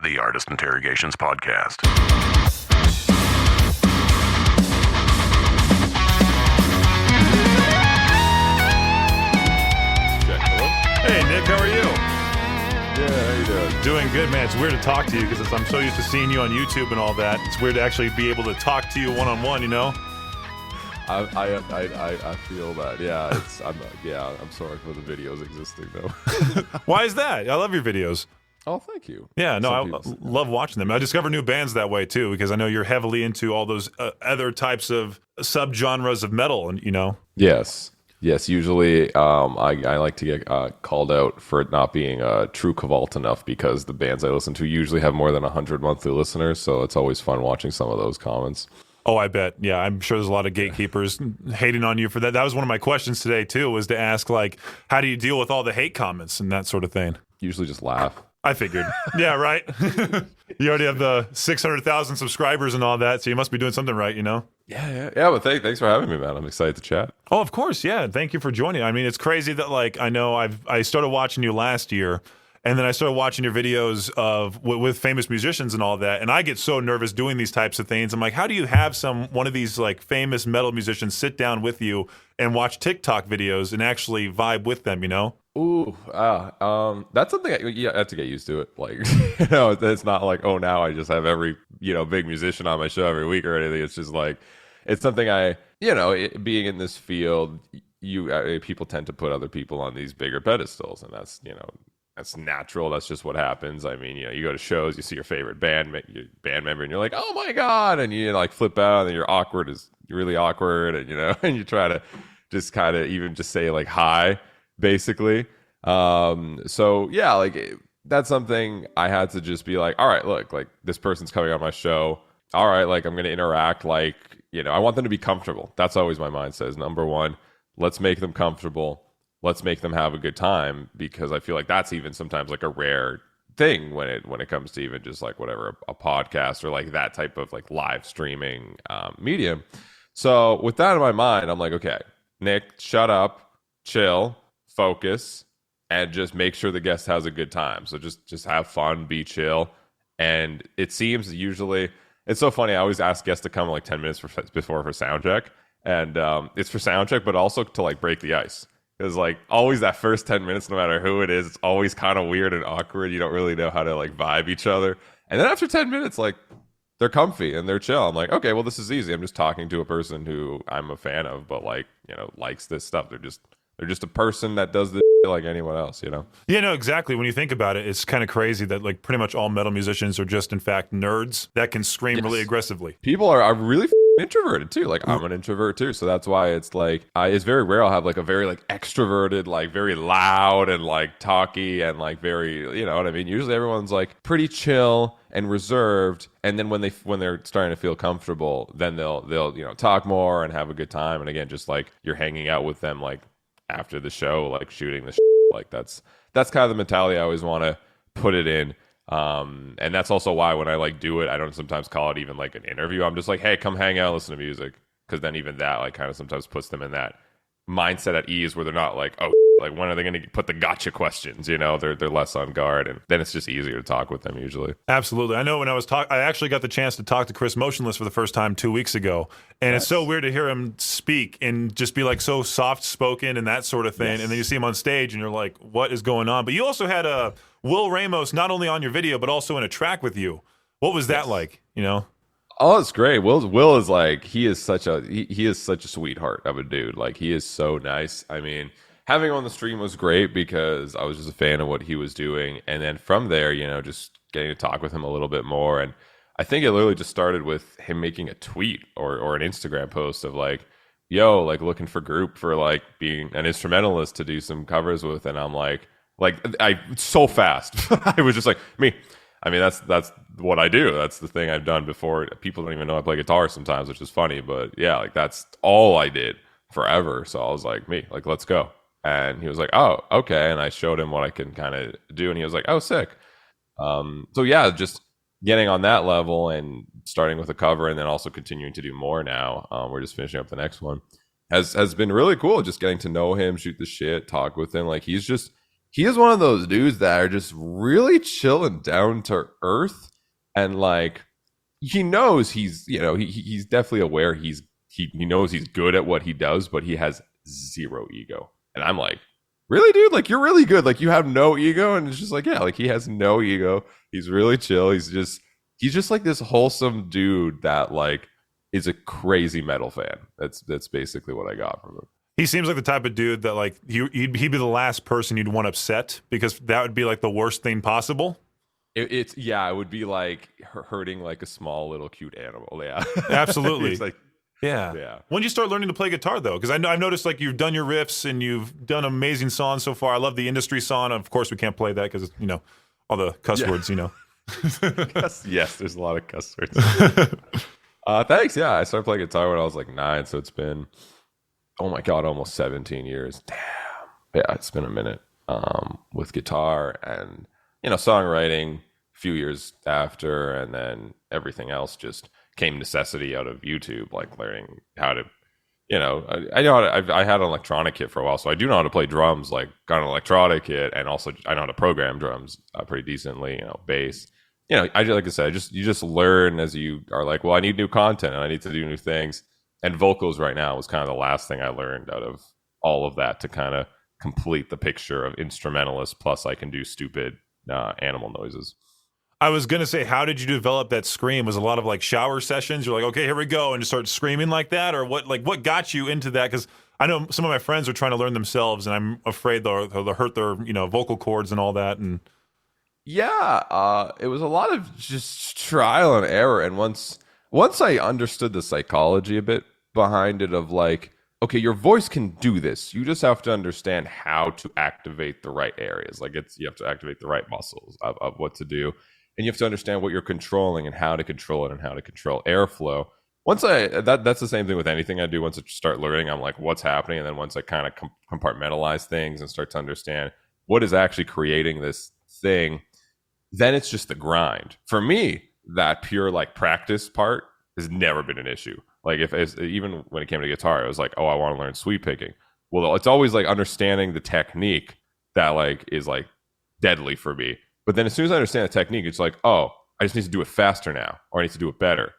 the Artist Interrogations Podcast. Hey, Nick, how are you? Yeah, how you doing? Doing good, man. It's weird to talk to you because I'm so used to seeing you on YouTube and all that. It's weird to actually be able to talk to you one-on-one, you know? I feel that. Yeah, I'm sorry for the videos existing though. Why is that? I love your videos. Oh, thank you. Yeah, no, I love watching them. I discover new bands that way too because I know you're heavily into all those other types of subgenres of metal, and you know. Yes. Usually, I like to get called out for it not being true cavalt enough because the bands I listen to usually have more than 100 monthly listeners, so it's always fun watching some of those comments. Oh, I bet. Yeah, I'm sure there's a lot of gatekeepers hating on you for that. That was one of my questions today, too, was to ask, like, how do you deal with all the hate comments and that sort of thing? Usually just laugh. I figured. Yeah, right? You already have the 600,000 subscribers and all that, so you must be doing something right, you know? Yeah, but thanks for having me, man. I'm excited to chat. Oh, of course, yeah. Thank you for joining. I mean, it's crazy that, like, I know I started watching you last year, and then I started watching your videos of with famous musicians and all that, and I get so nervous doing these types of things. I'm like, how do you have one of these like famous metal musicians sit down with you and watch TikTok videos and actually vibe with them? You know? Ooh, that's something you have to get used to it. Like, it's not like, oh, now I just have every big musician on my show every week or anything. It's just like it's something being in this field, people tend to put other people on these bigger pedestals, and that's That's natural. That's just what happens. I mean, you go to shows, you see your favorite band member, and you're like, "Oh my god!" And you like flip out, and you're really awkward, and and you try to just kind of even just say like hi, basically. So yeah, like that's something I had to just be like, all right, look, like this person's coming on my show. All right, like I'm gonna interact. Like I want them to be comfortable. That's always my mindset. Is number one, let's make them comfortable. Let's make them have a good time, because I feel like that's even sometimes like a rare thing when it comes to even just like whatever a podcast or like that type of like live streaming medium. So with that in my mind, I'm like, okay, Nick, shut up, chill, focus, and just make sure the guest has a good time. So just have fun, be chill. And it seems usually it's so funny. I always ask guests to come like 10 minutes before for sound check, and it's for sound check, but also to like break the ice. Because like always that first 10 minutes, no matter who it is, it's always kind of weird and awkward. You don't really know how to like vibe each other. And then after 10 minutes, like they're comfy and they're chill. I'm like, okay, well, this is easy. I'm just talking to a person who I'm a fan of, but like, likes this stuff. They're just a person that does this like anyone else, Yeah, no, exactly. When you think about it, it's kind of crazy that like pretty much all metal musicians are just in fact nerds that can scream really aggressively. People are really introverted too. Like I'm an introvert too, so that's why it's like it's very rare I'll have like a very like extroverted, like very loud and like talky and like very, you know what I mean. Usually everyone's like pretty chill and reserved, and then when they're starting to feel comfortable, then they'll talk more and have a good time. And again, just like you're hanging out with them like after the show, like shooting the like that's kind of the mentality I always want to put it in. And that's also why when I like do it, I don't sometimes call it even like an interview. I'm just like, hey, come hang out, listen to music. Because then even that like kind of sometimes puts them in that mindset at ease where they're not like, oh, like when are they going to put the gotcha questions? They're less on guard, and then it's just easier to talk with them usually. Absolutely. I know when I actually got the chance to talk to Chris Motionless for the first time 2 weeks ago, and It's so weird to hear him speak and just be like so soft spoken and that sort of thing. Yes. And then you see him on stage and you're like, what is going on? But you also had Will Ramos not only on your video but also in a track with you. What was that like? Oh, it's great. Will is like he is such a sweetheart of a dude. Like he is so nice. I mean, having him on the stream was great because I was just a fan of what he was doing, and then from there, just getting to talk with him a little bit more. And I think it literally just started with him making a tweet or an Instagram post of like, "Yo, like looking for group for like being an instrumentalist to do some covers with," and I'm like I so fast. I was just like me. I mean, that's what I do. That's the thing I've done before. People don't even know I play guitar sometimes, which is funny. But yeah, like that's all I did forever. So I was like, me, like, let's go. And he was like, oh, okay. And I showed him what I can kind of do. And he was like, oh, sick. So yeah, just getting on that level and starting with a cover and then also continuing to do more now. We're just finishing up the next one. Has been really cool. Just getting to know him, shoot the shit, talk with him. Like he's he is one of those dudes that are just really chill and down to earth, and like he knows he's definitely aware he knows he's good at what he does, but he has zero ego. And I'm like, really, dude? Like, you're really good. Like, you have no ego. And it's just like, yeah, like he has no ego. He's really chill. He's just like this wholesome dude that like is a crazy metal fan. That's basically what I got from him. He seems like the type of dude that like he'd be the last person you'd want upset, because that would be like the worst thing possible. It would be like hurting like a small little cute animal. Yeah, Absolutely. It's like, yeah. When did you start learning to play guitar though? Because I've noticed like you've done your riffs and you've done amazing songs so far. I love the industry song. Of course, we can't play that because all the cuss words. Yes, there's a lot of cuss words. Thanks. Yeah, I started playing guitar when I was like 9, so it's been, oh my god, almost 17 years. Damn. Yeah, it's been a minute with guitar and songwriting. A few years after, and then everything else just came necessity out of YouTube, like learning how to, I know how to, I had an electronic kit for a while, so I do know how to play drums, like got an electronic kit, and also I know how to program drums pretty decently, bass. Like I said, you just learn as you are like, well, I need new content and I need to do new things. And vocals right now was kind of the last thing I learned out of all of that to kind of complete the picture of instrumentalist, plus I can do stupid animal noises. I was going to say, how did you develop that scream? Was it a lot of like shower sessions? You're like, okay, here we go, and just start screaming like that? Or what got you into that? Because I know some of my friends are trying to learn themselves, and I'm afraid they'll hurt their vocal cords and all that. And yeah, it was a lot of just trial and error. And once I understood the psychology a bit behind it, of like, okay, your voice can do this. You just have to understand how to activate the right areas. Like you have to activate the right muscles of what to do. And you have to understand what you're controlling and how to control it and how to control airflow. That's the same thing with anything I do. Once I start learning, I'm like, what's happening? And then once I kind of compartmentalize things and start to understand what is actually creating this thing, then it's just the grind. For me, that pure like practice part has never been an issue. Like even when it came to guitar, it was like, oh, I want to learn sweep picking. Well, it's always like understanding the technique that like is like deadly for me. But then as soon as I understand the technique, it's like, oh, I just need to do it faster now, or I need to do it better.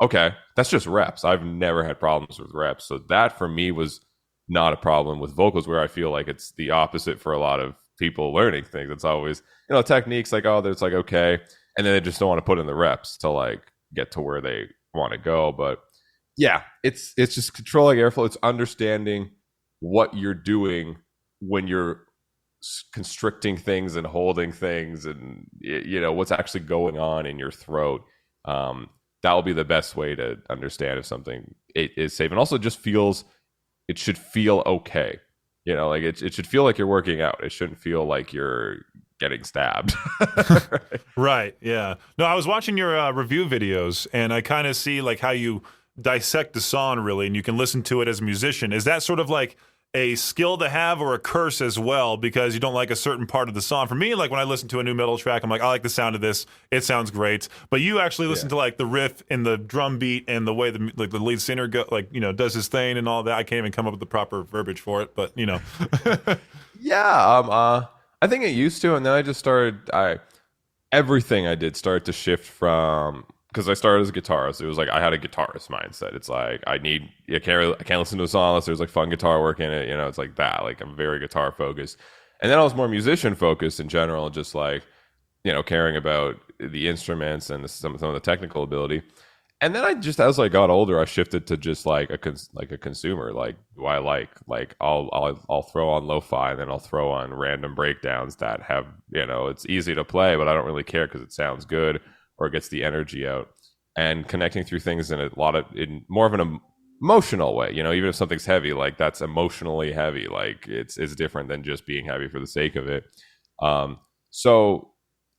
Okay, that's just reps. I've never had problems with reps. So that for me was not a problem. With vocals, where I feel like it's the opposite for a lot of people learning things. It's always, techniques like, oh, there's like, okay. And then they just don't want to put in the reps to like get to where they want to go. But yeah, it's just controlling airflow. It's understanding what you're doing when you're constricting things and holding things, and what's actually going on in your throat. That will be the best way to understand if something is safe. And also just it should feel okay. Like it should feel like you're working out. It shouldn't feel like you're getting stabbed. Right. Yeah. No, I was watching your review videos, and I kind of see like how you dissect the song really, and you can listen to it as a musician. Is that sort of like a skill to have, or a curse as well, because you don't like a certain part of the song? For me, like when I listen to a new metal track, I'm like, I like the sound of this. It sounds great. But you actually listen to like the riff and the drum beat and the way the lead singer does his thing and all that. I can't even come up with the proper verbiage for it, but Yeah. I think it used to, and then I just started. Everything I did started to shift from, because I started as a guitarist. It was like I had a guitarist mindset. It's like I can't listen to a song unless there's like fun guitar work in it. It's like that. Like I'm very guitar focused. And then I was more musician focused in general, just like caring about the instruments and some of the technical ability. And then as I got older, I shifted to just like a consumer. Like, do I like I'll throw on lo-fi, and then I'll throw on random breakdowns that have it's easy to play, but I don't really care because it sounds good or it gets the energy out, and connecting through things in more of an emotional way. Even if something's heavy, like that's emotionally heavy. Like it's different than just being heavy for the sake of it. So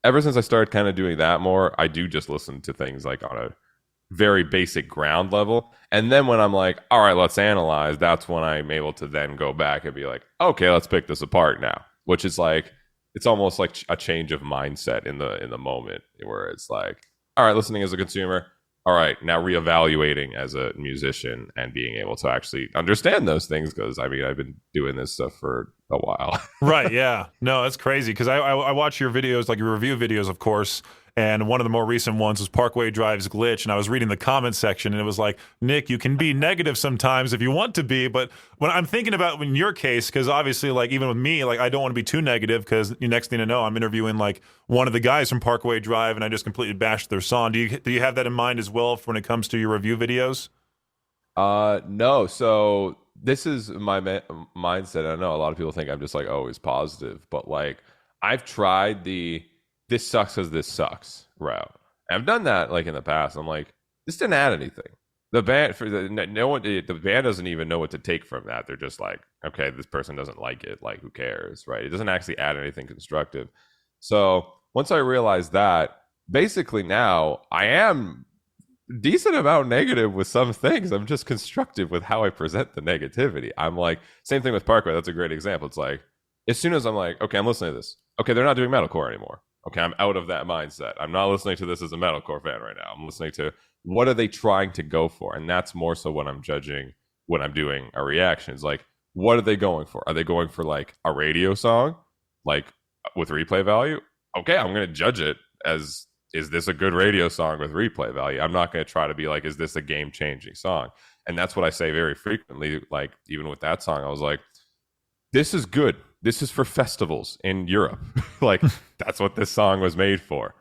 ever since I started kind of doing that more, I do just listen to things like on a very basic ground level. And then when I'm like, all right, let's analyze, that's when I'm able to then go back and be like, okay, let's pick this apart now, which is like, it's almost like a change of mindset in the moment, where it's like, all right, listening as a consumer, all right, now reevaluating as a musician and being able to actually understand those things. Because I've been doing this stuff for a while. Right. Yeah. No, that's crazy because I watch your videos, like your review videos, of course. And one of the more recent ones was Parkway Drive's Glitch. And I was reading the comment section and it was like, Nick, you can be negative sometimes if you want to be. But when I'm thinking about in your case, because obviously, like, even with me, like, I don't want to be too negative because the next thing to know, I'm interviewing like one of the guys from Parkway Drive and I just completely bashed their song. Do you have that in mind as well when it comes to your review videos? No. So this is my mindset. I know a lot of people think I'm just like always positive, but like I've tried this sucks because this sucks route. I've done that like in the past. I'm like, this didn't add anything. The band the band doesn't even know what to take from that. They're just like, okay, this person doesn't like it. Like, who cares, right? It doesn't actually add anything constructive. So once I realized that, basically now I am decent amount negative with some things. I'm just constructive with how I present the negativity. I'm like, same thing with Parkway. That's a great example. It's like, as soon as I'm like, okay, I'm listening to this. Okay, they're not doing metalcore anymore. Okay, I'm out of that mindset. I'm not listening to this as a metalcore fan right now. I'm listening to what are they trying to go for? And that's more so when I'm judging, when I'm doing a reaction. It's like, what are they going for? Are they going for like a radio song, like with replay value? Okay, I'm going to judge it as, is this a good radio song with replay value? I'm not going to try to be like, is this a game-changing song? And that's what I say very frequently. Like, even with that song, I was like, this is good. This is for festivals in Europe. Like, that's what this song was made for.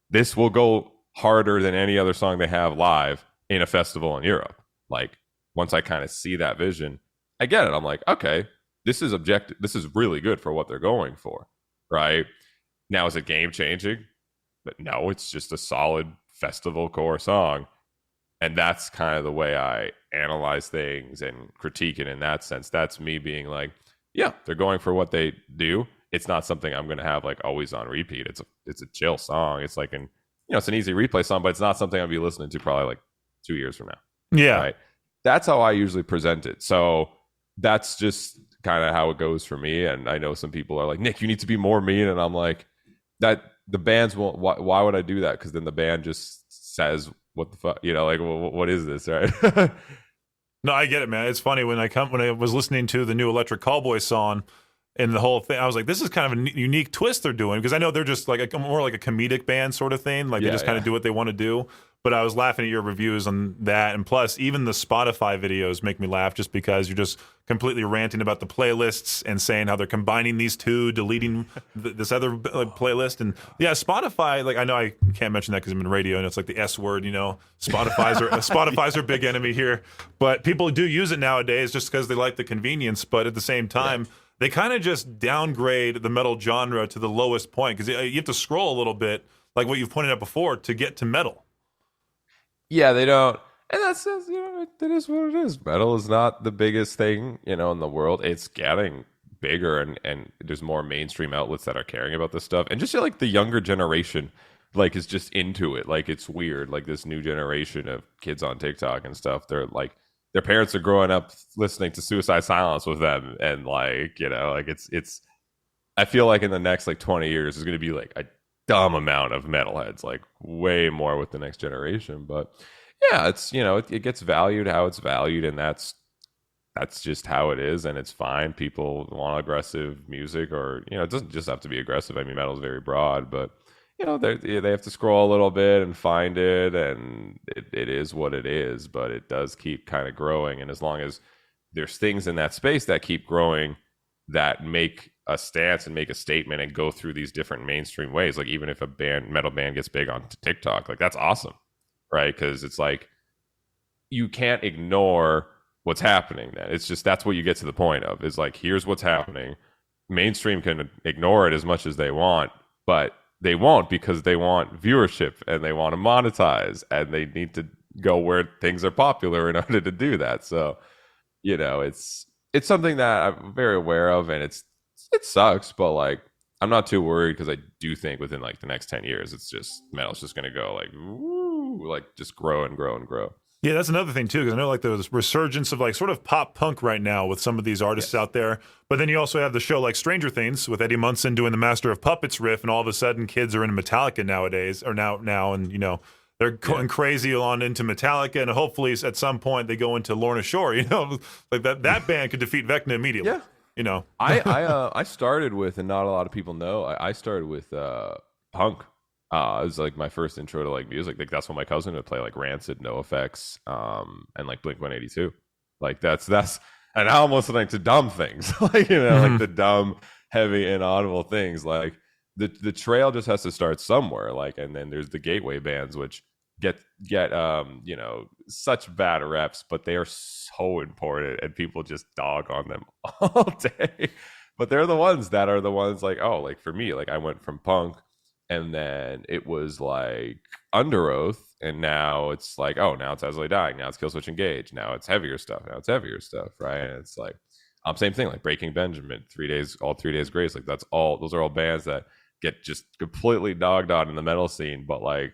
This will go harder than any other song they have live in a festival in Europe. Like, once I kind of see that vision, I get it. I'm like, okay, this is objective. This is really good for what they're going for, right? Now, is it game-changing? But no, it's just a solid festival core song. And that's kind of the way I analyze things and critique it in that sense. That's me being like, yeah, they're going for what they do. It's not something I'm going to have like always on repeat. It's a chill song. It's like it's an easy replay song, but it's not something I'll be listening to probably like 2 years from now. Yeah. Right. That's how I usually present it. So that's just kind of how it goes for me. And I know some people are like, Nick, you need to be more mean. And I'm like, that the bands won't. Why would I do that? Because then the band just says, what the fuck, like, what is this, right? No, I get it, man. It's funny when I was listening to the new Electric Callboy song and the whole thing, I was like, this is kind of a unique twist they're doing because I know they're just like more like a comedic band sort of thing. Like they just kind of do what they want to do. But I was laughing at your reviews on that. And plus, even the Spotify videos make me laugh just because you're just completely ranting about the playlists and saying how they're combining these two, deleting this other playlist. And yeah, Spotify, like I know I can't mention that because I'm in radio and it's like the S word, Spotify's our big enemy here. But people do use it nowadays just because they like the convenience. But at the same time, they kind of just downgrade the metal genre to the lowest point because you have to scroll a little bit, like what you've pointed out before, to get to metal. Yeah, they don't. And that says, it is what it is. Metal is not the biggest thing, in the world. It's getting bigger and there's more mainstream outlets that are caring about this stuff. And just like the younger generation, like, is just into it. Like, it's weird. Like, this new generation of kids on TikTok and stuff, they're like, their parents are growing up listening to Suicide Silence with them. And like, like it's, I feel like in the next like 20 years, there's going to be like a dumb amount of metalheads, like way more with the next generation. But yeah, it's it gets valued how it's valued, and that's just how it is, and it's fine. People want aggressive music, or it doesn't just have to be aggressive. I mean, metal is very broad, but they have to scroll a little bit and find it, and it is what it is. But it does keep kind of growing, and as long as there's things in that space that keep growing that make a stance and make a statement and go through these different mainstream ways. Like, even if a metal band gets big on TikTok, like, that's awesome, right? Because it's like, you can't ignore what's happening then. It's just, that's what you get to the point of, is like, here's what's happening. Mainstream can ignore it as much as they want, but they won't, because they want viewership and they want to monetize, and they need to go where things are popular in order to do that. So, it's something that I'm very aware of, and it sucks, but like, I'm not too worried, because I do think within like the next 10 years, it's just, metal's just going to go like, woo, like, just grow and grow and grow. Yeah, that's another thing too, because I know like the resurgence of like sort of pop punk right now with some of these artists out there. But then you also have the show like Stranger Things with Eddie Munson doing the Master of Puppets riff, and all of a sudden kids are into Metallica nowadays, or now, and they're going crazy on into Metallica, and hopefully at some point they go into Lorna Shore. Like that band could defeat Vecna immediately. you know. I started with, and not a lot of people know, I started with punk. It was like my first intro to like music. Like that's when my cousin would play like Rancid, NoFX, and like Blink 182. Like that's and now I'm listening to dumb things, like like the dumb, heavy, inaudible things. Like the trail just has to start somewhere. Like, and then there's the gateway bands, which get such bad reps, but they are so important, and people just dog on them all day. But they're the ones that are the ones like, oh, like for me, like I went from punk, and then it was like Under Oath, and now it's like, oh, now it's As I Lay Dying, now it's Killswitch Engage, now it's heavier stuff, right? And it's like same thing, like Breaking Benjamin, 3 days, all 3 days Grace, like those are all bands that get just completely dogged on in the metal scene, but like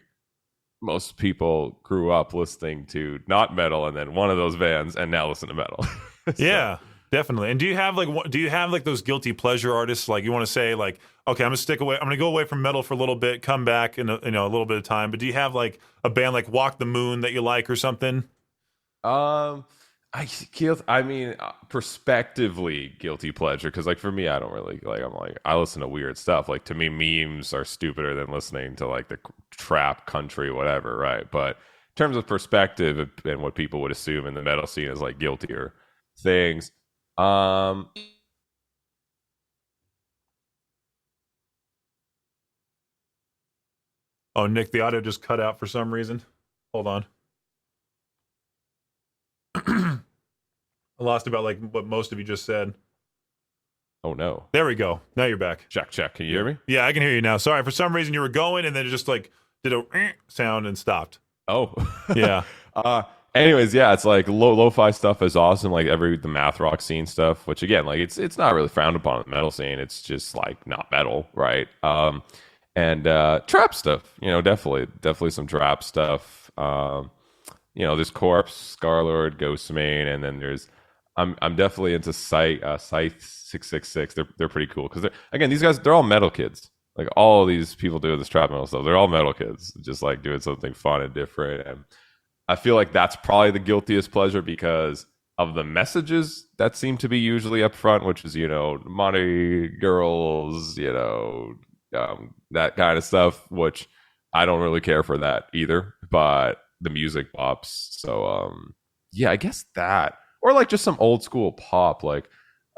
most people grew up listening to not metal and then one of those bands and now listen to metal. So, yeah, definitely. And do you have like those guilty pleasure artists, like you want to say like, okay, I'm gonna go away from metal for a little bit, come back in a little bit of time, but do you have like a band like Walk the Moon that you like or something? I mean, prospectively guilty pleasure, because like for me, I don't really like. I'm like, I listen to weird stuff. Like to me, memes are stupider than listening to like the trap country, whatever, right? But in terms of perspective and what people would assume in the metal scene is like guiltier things. Oh, Nick, the audio just cut out for some reason. Hold on. I lost about like what most of you just said. Oh no. There we go. Now you're back. Check. Can you hear me? Yeah, I can hear you now. Sorry, for some reason you were going and then it just like did a sound and stopped. Oh. Yeah. Anyways, yeah, it's like lo-fi stuff is awesome. Like the math rock scene stuff, which again, like it's not really frowned upon in the metal scene. It's just like not metal, right? And trap stuff, definitely some trap stuff. There's Corpse, Scarlord, Ghostmane, and then there's I'm definitely into Scythe 666. They're pretty cool because again, these guys, they're all metal kids. Like all of these people doing this trap metal stuff, they're all metal kids, just like doing something fun and different. And I feel like that's probably the guiltiest pleasure because of the messages that seem to be usually up front, which is money, girls, that kind of stuff, which I don't really care for that either. But the music pops, so yeah, I guess that, or like just some old school pop, like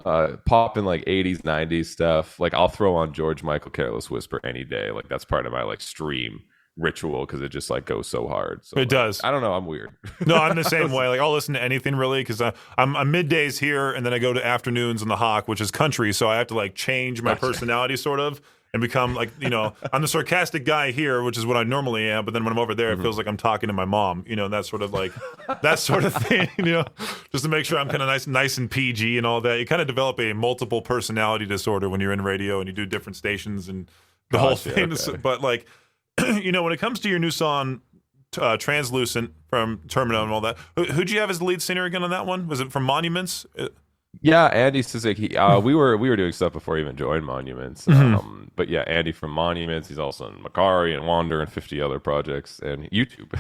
pop in like 80s 90s stuff. Like I'll throw on George Michael Careless Whisper any day. Like that's part of my like stream ritual because it just like goes so hard. So it does. I don't know, I'm weird. No, I'm the same way. Like I'll listen to anything really because I'm middays here and then I go to afternoons on the Hawk, which is country, so I have to like change my personality sort of and become like, I'm the sarcastic guy here, which is what I normally am, but then when I'm over there it feels like I'm talking to my mom, that sort of like that sort of thing, just to make sure I'm kind of nice and PG and all that. You kind of develop a multiple personality disorder when you're in radio and you do different stations and the whole thing. Okay. But like when it comes to your new song, Translucent from Termino and all that, who'd you have as the lead singer again on that one? Was it from Monuments? Yeah, Andy Suzuki. We were doing stuff before he even joined Monuments. But yeah, Andy from Monuments. He's also in Macari and Wander and 50 other projects and YouTube.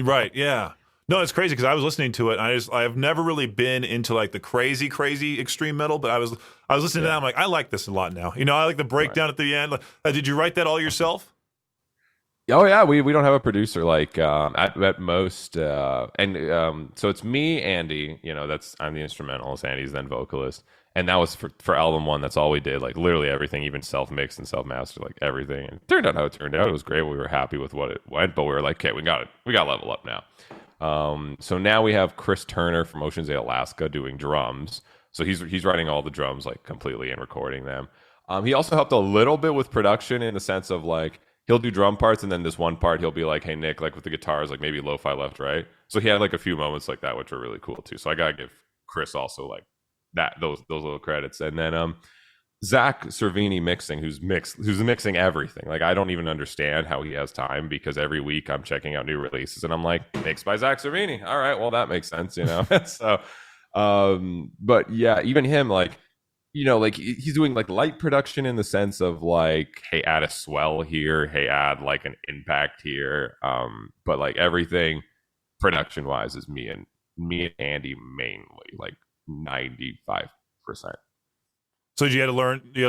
Right, yeah. No, it's crazy because I was listening to it. I have never really been into like the crazy extreme metal, but I was listening to that. I'm like, I like this a lot now. I like the breakdown at the end. Like, did you write that all yourself? Oh yeah, we don't have a producer like at most, so it's me, Andy. I'm the instrumentalist. Andy's then vocalist, and that was for album one. That's all we did, like literally everything, even self mixed and self mastered, like everything. And it turned out how it turned out. It was great. We were happy with what it went, but we were like, okay, we got to level up now. So now we have Chris Turner from Ocean's 8 Alaska doing drums. So he's writing all the drums like completely and recording them. He also helped a little bit with production in the sense of like, he'll do drum parts, and then this one part he'll be like, "Hey Nick," like with the guitars, like maybe lo-fi left, right. So he had like a few moments like that, which were really cool too. So I gotta give Chris also like those little credits, and then Zach Cervini mixing, who's mixing everything. Like I don't even understand how he has time because every week I'm checking out new releases, and I'm like, mixed by Zach Cervini. All right, well that makes sense, So, but yeah, even him like. Like he's doing like light production in the sense of like, hey, add a swell here, hey, add like an impact here. But like everything production wise is me and Andy mainly, like 95%. So you had to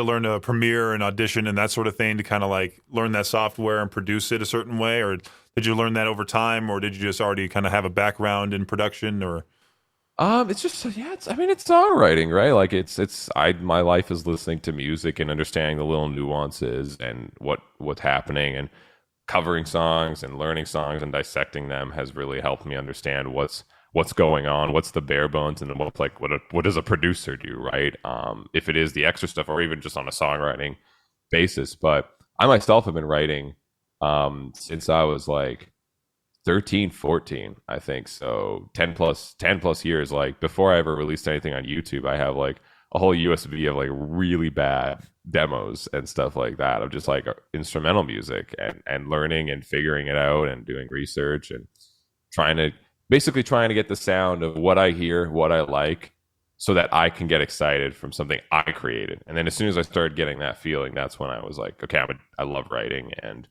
learn to Premiere and Audition and that sort of thing to kind of like learn that software and produce it a certain way, or did you learn that over time, or did you just already kind of have a background in production, or? It's just yeah. I mean, it's songwriting, right? Like my life is listening to music and understanding the little nuances and what's happening, and covering songs and learning songs and dissecting them has really helped me understand what's going on, what's the bare bones, and what does a producer do, right? If it is the extra stuff, or even just on a songwriting basis. But I myself have been writing since I was like 13, 14, I think. So 10 plus years. Like before I ever released anything on YouTube, I have like a whole USB of like really bad demos and stuff like that of just like instrumental music, and learning and figuring it out and doing research and trying to trying to get the sound of what I hear, what I like, so that I can get excited from something I created. And then as soon as I started getting that feeling, that's when I was like, okay, I love writing. And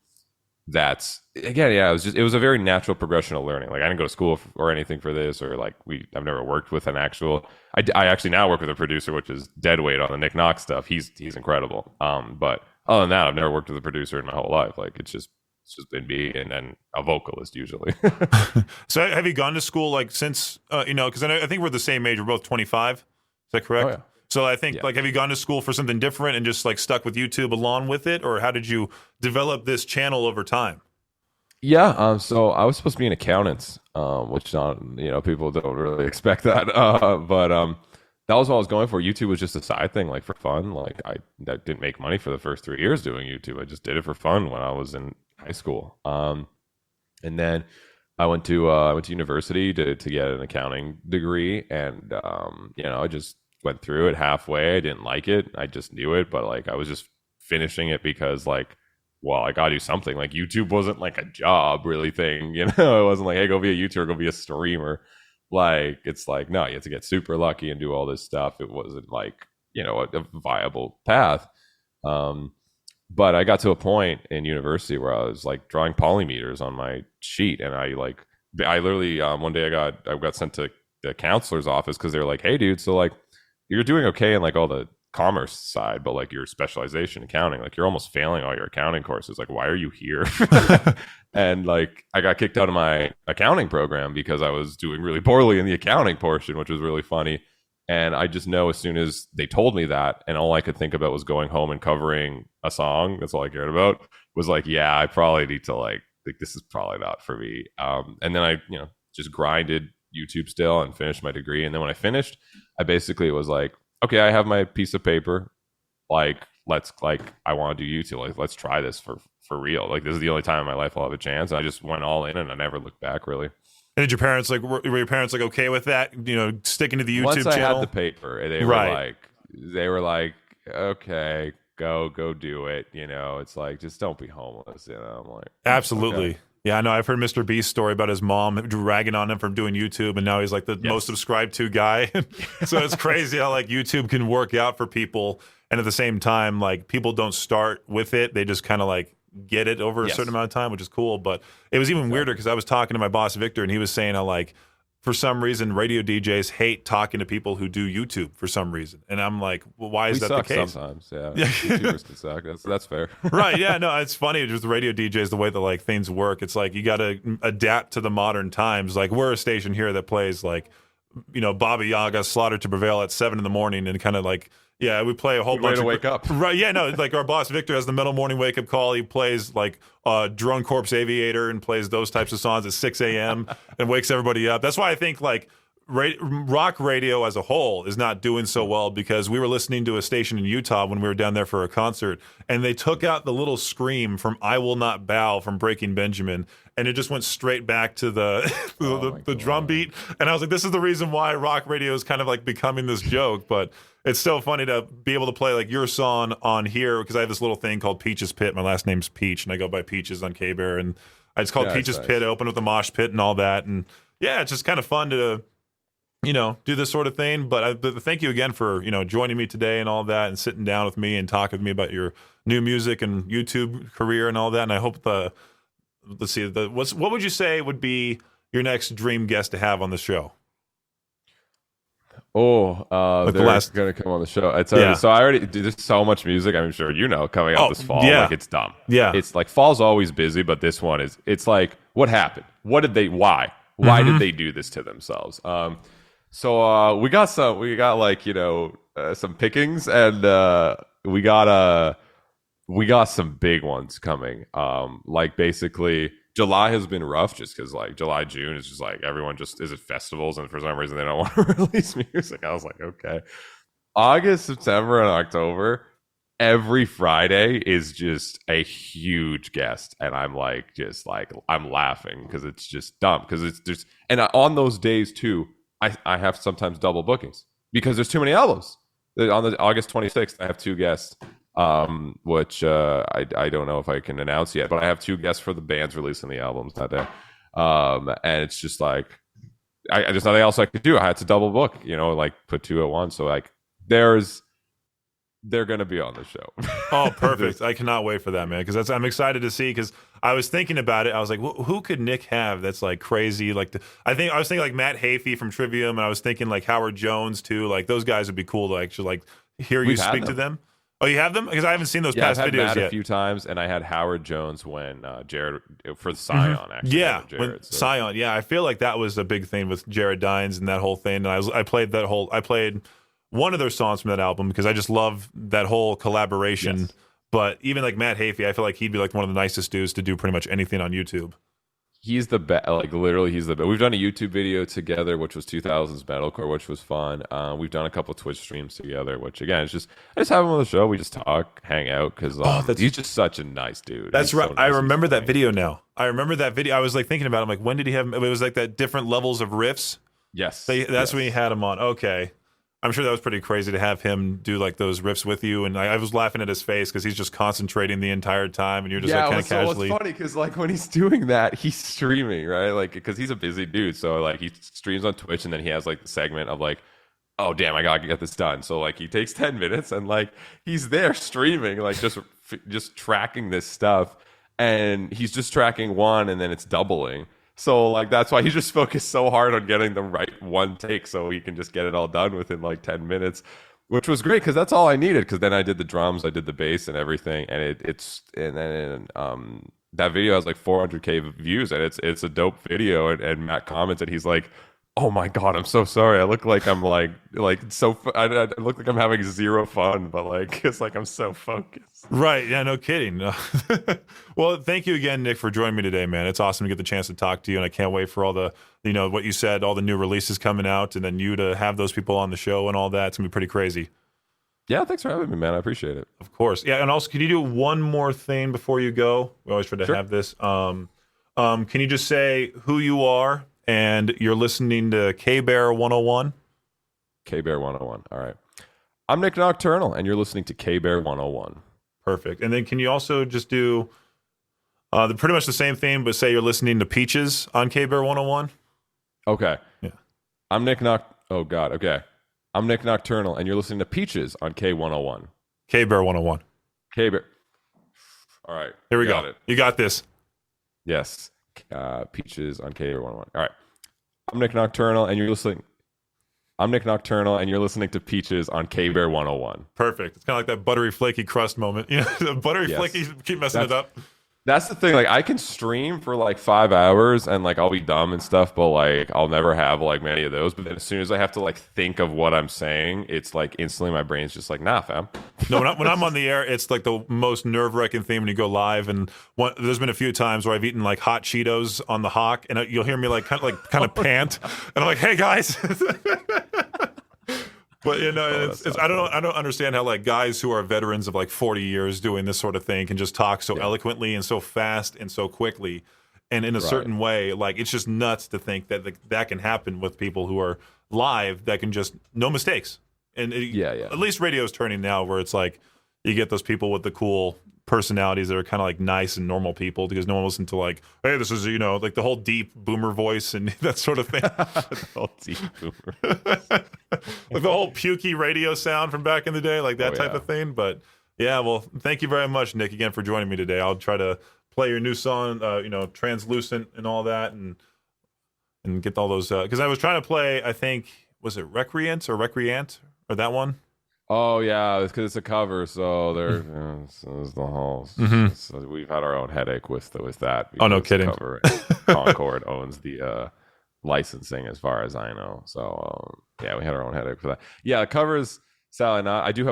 that's again, yeah, it was a very natural progression of learning. Like I didn't go to school or anything for this, or like I've never worked with an actual. I actually now work with a producer, which is dead weight on the Nik Noc stuff. He's incredible. But other than that, I've never worked with a producer in my whole life. Like it's just been me and then a vocalist usually. So have you gone to school like since because I think we're the same age. We're both 25. Is that correct? Oh, yeah. So I think like have you gone to school for something different and just like stuck with YouTube along with it, or how did you develop this channel over time? Yeah, so I was supposed to be an accountant, which not people don't really expect that, but that was what I was going for. YouTube was just a side thing, like for fun. Like I didn't make money for the first 3 years doing YouTube. I just did it for fun when I was in high school, and then I went to university to get an accounting degree, and I just went through it halfway. I didn't like it. I just knew it, but like I was just finishing it because like, well, I gotta do something. Like YouTube wasn't like a job really thing, It wasn't like, hey, go be a YouTuber, go be a streamer. Like it's like, no, you have to get super lucky and do all this stuff. It wasn't like, a viable path. But I got to a point in university where I was like drawing polymeters on my sheet, and I literally one day I got sent to the counselor's office because they were like, hey dude, so like you're doing okay in like all the commerce side, but like your specialization accounting, like you're almost failing all your accounting courses. Like, why are you here? And like I got kicked out of my accounting program because I was doing really poorly in the accounting portion, which was really funny. And I just know as soon as they told me that, and all I could think about was going home and covering a song, that's all I cared about, was like, yeah, I probably need to like this is probably not for me. And then I just grinded YouTube still and finished my degree. And then when I finished, I basically was like, okay, I have my piece of paper. Like, I want to do YouTube. Like, let's try this for real. Like, this is the only time in my life I'll have a chance. And I just went all in, and I never looked back, really. And did your parents were your parents like okay with that? Sticking to the YouTube Once I channel? had the paper, they were like, okay, go do it. It's like, just don't be homeless. I'm like, absolutely. Okay. Yeah, I know. I've heard Mr. Beast's story about his mom ragging on him for doing YouTube, and now he's like the most subscribed to guy. So it's crazy how like YouTube can work out for people, and at the same time, like people don't start with it; they just kind of like get it over a certain amount of time, which is cool. But it was even weirder because I was talking to my boss Victor, and he was saying how like for some reason radio DJs hate talking to people who do YouTube for some reason, and I'm like, well, why is that the case? Sometimes, yeah. YouTubers can suck. That's fair. Right? Yeah. No, it's funny. Just the radio DJs, the way that like things work. It's like you got to adapt to the modern times. Like we're a station here that plays like, Baba Yaga, Slaughter to Prevail at 7 a.m. and kind of like. Yeah, we play a whole bunch way to of wake up. Right? Yeah, no, like our boss Victor has the metal morning wake up call. He plays like Drone Corpse Aviator and plays those types of songs at 6 a.m. and wakes everybody up. That's why I think like rock radio as a whole is not doing so well, because we were listening to a station in Utah when we were down there for a concert, and they took out the little scream from "I Will Not Bow" from Breaking Benjamin, and it just went straight back to the the drum beat. And I was like, this is the reason why rock radio is kind of like becoming this joke. But it's so funny to be able to play like your song on here, because I have this little thing called Peach's Pit. My last name's Peach, and I go by Peaches on K-Bear, and I just called Peach's Pit. I open with the mosh pit and all that, and yeah, it's just kind of fun to do this sort of thing. But thank you again for joining me today and all that, and sitting down with me and talking with me about your new music and YouTube career and all that. And I hope what would you say would be your next dream guest to have on the show? Like the they're last- gonna come on the show. I tell Yeah. you, so I already do. There's so much music. I'm sure coming out this fall. yeah. Like it's dumb. Yeah. It's like fall's always busy, but this one is. It's like what happened? What did they? Why? Why did they do this to themselves? So we got some. We got like some pickings, and we got some big ones coming. Like basically. July has been rough just because like July, June is just like everyone just is at festivals and for some reason they don't want to release music. I was like, okay. August, September, and October, every Friday is just a huge guest. And I'm like, I'm laughing because it's just dumb. Because it's just, and on those days too, I have sometimes double bookings because there's too many albums. On the August 26th, I have 2 guests. Which I don't know if I can announce yet, but I have 2 guests for the bands releasing the albums that day. And it's just like there's nothing else I could do. I had to double book, like put 2 at once. So like they're gonna be on the show. Oh, perfect! I cannot wait for that, man. Because I'm excited to see. Because I was thinking about it. I was like, who could Nick have that's like crazy? Like I was thinking like Matt Hafey from Trivium, and I was thinking like Howard Jones too. Like those guys would be cool to actually like hear you speak to them. Oh, you have them? Because I haven't seen those past I've had videos Matt yet. a few times, and I had Howard Jones when Jared for the Scion. Actually, Yeah, Jared, Scion. Yeah, I feel like that was a big thing with Jared Dines and that whole thing. And I played one of their songs from that album because I just love that whole collaboration. Yes. But even like Matt Hafey, I feel like he'd be like one of the nicest dudes to do pretty much anything on YouTube. He's the best. Like literally, he's the best. We've done a YouTube video together, which was 2000s metalcore, which was fun. We've done a couple Twitch streams together, which again, it's just I just have him on the show. We just talk, hang out, because he's just such a nice dude. That's He's right. so I nice. remember that video now. I remember that video. I was like thinking about it. I'm like, when did he have? It was like that different levels of riffs. Yes, That's when he had him on. Okay. I'm sure that was pretty crazy to have him do like those riffs with you, and I was laughing at his face because he's just concentrating the entire time, and you're just like kind of casually. It's funny because like when he's doing that, he's streaming, right? Like because he's a busy dude, so like he streams on Twitch, and then he has like the segment of like, oh damn, I gotta get this done. So like he takes 10 minutes, and like he's there streaming, like just tracking this stuff, and he's just tracking one, and then it's doubling. So like that's why he just focused so hard on getting the right one take so he can just get it all done within like 10 minutes, which was great because that's all I needed. Because then I did the drums, I did the bass and everything, and that video has like 400K views, and it's a dope video. And Matt commented, he's like, "Oh my god, I'm so sorry. I look like I'm I look like I'm having zero fun, but like it's like I'm so focused." Right. Yeah, no kidding. Well, thank you again, Nick, for joining me today, man. It's awesome to get the chance to talk to you, and I can't wait for all the, what you said, all the new releases coming out, and then you to have those people on the show and all that. It's going to be pretty crazy. Yeah, thanks for having me, man. I appreciate it. Of course. Yeah, and also, can you do one more thing before you go? We always try to Sure. have this. Can you just say who you are, and you're listening to K-Bear 101? K-Bear 101. All right. I'm Nik Nocturnal, and you're listening to K-Bear 101. Perfect. And then can you also just do pretty much the same thing, but say you're listening to Peaches on K-Bear 101? Okay. Yeah. I'm Nik Oh, God. Okay. I'm Nik Nocturnal, and you're listening to Peaches on K101. K-Bear 101. K-Bear. All right. Here we Got go. it. You got this. Yes. Peaches on K101. All right. I'm Nik Nocturnal, and you're listening. I'm Nik Nocturnal, and you're listening to Peaches on K-Bear 101. Perfect. It's kind of like that buttery flaky crust moment. The buttery flaky, keep messing it up. That's the thing. Like, I can stream for like 5 hours, and like I'll be dumb and stuff, but like I'll never have like many of those. But then as soon as I have to like think of what I'm saying, it's like instantly my brain's just like, nah, fam. No, when I'm on the air, it's like the most nerve-wracking thing when you go live. And there's been a few times where I've eaten like hot Cheetos on the Hawk, and you'll hear me like kind of pant, and I'm like, "Hey guys." But I don't understand how like guys who are veterans of like 40 years doing this sort of thing can just talk so eloquently and so fast and so quickly and in a certain way. Like it's just nuts to think that that can happen with people who are live that can just no mistakes. And at least radio's turning now where it's like you get those people with the cool personalities that are kind of like nice and normal people because no one listens to like, hey, this is like the whole deep boomer voice and that sort of thing. The whole deep boomer. Like the whole pukey radio sound from back in the day, like that type of thing. But yeah, well, thank you very much, Nick, again for joining me today. I'll try to play your new song, Translucent and all that, and get all those. Because I was trying to play, I think was it Recreant or that one? Oh yeah, it's because it's a cover, so there's the whole. So we've had our own headache with that. Oh, no kidding. Cover. Concord owns the licensing, as far as I know. So yeah, we had our own headache for that. Yeah, covers. Sally,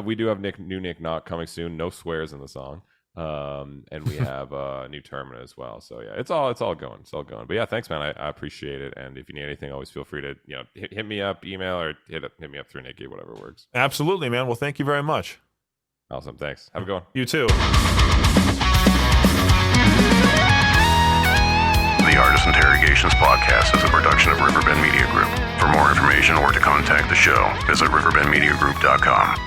we do have new Nik Knock coming soon. No swears in the song. And we have a new Termina as well. So yeah, it's all going. But yeah, thanks, man. I appreciate it. And if you need anything, always feel free to hit me up, email, or hit me up through Nikki, whatever works. Absolutely, man. Well, thank you very much. Awesome, thanks. Have a good one. You too. The Artist Interrogations podcast is a production of Riverbend Media Group. For more information or to contact the show, visit riverbendmediagroup.com.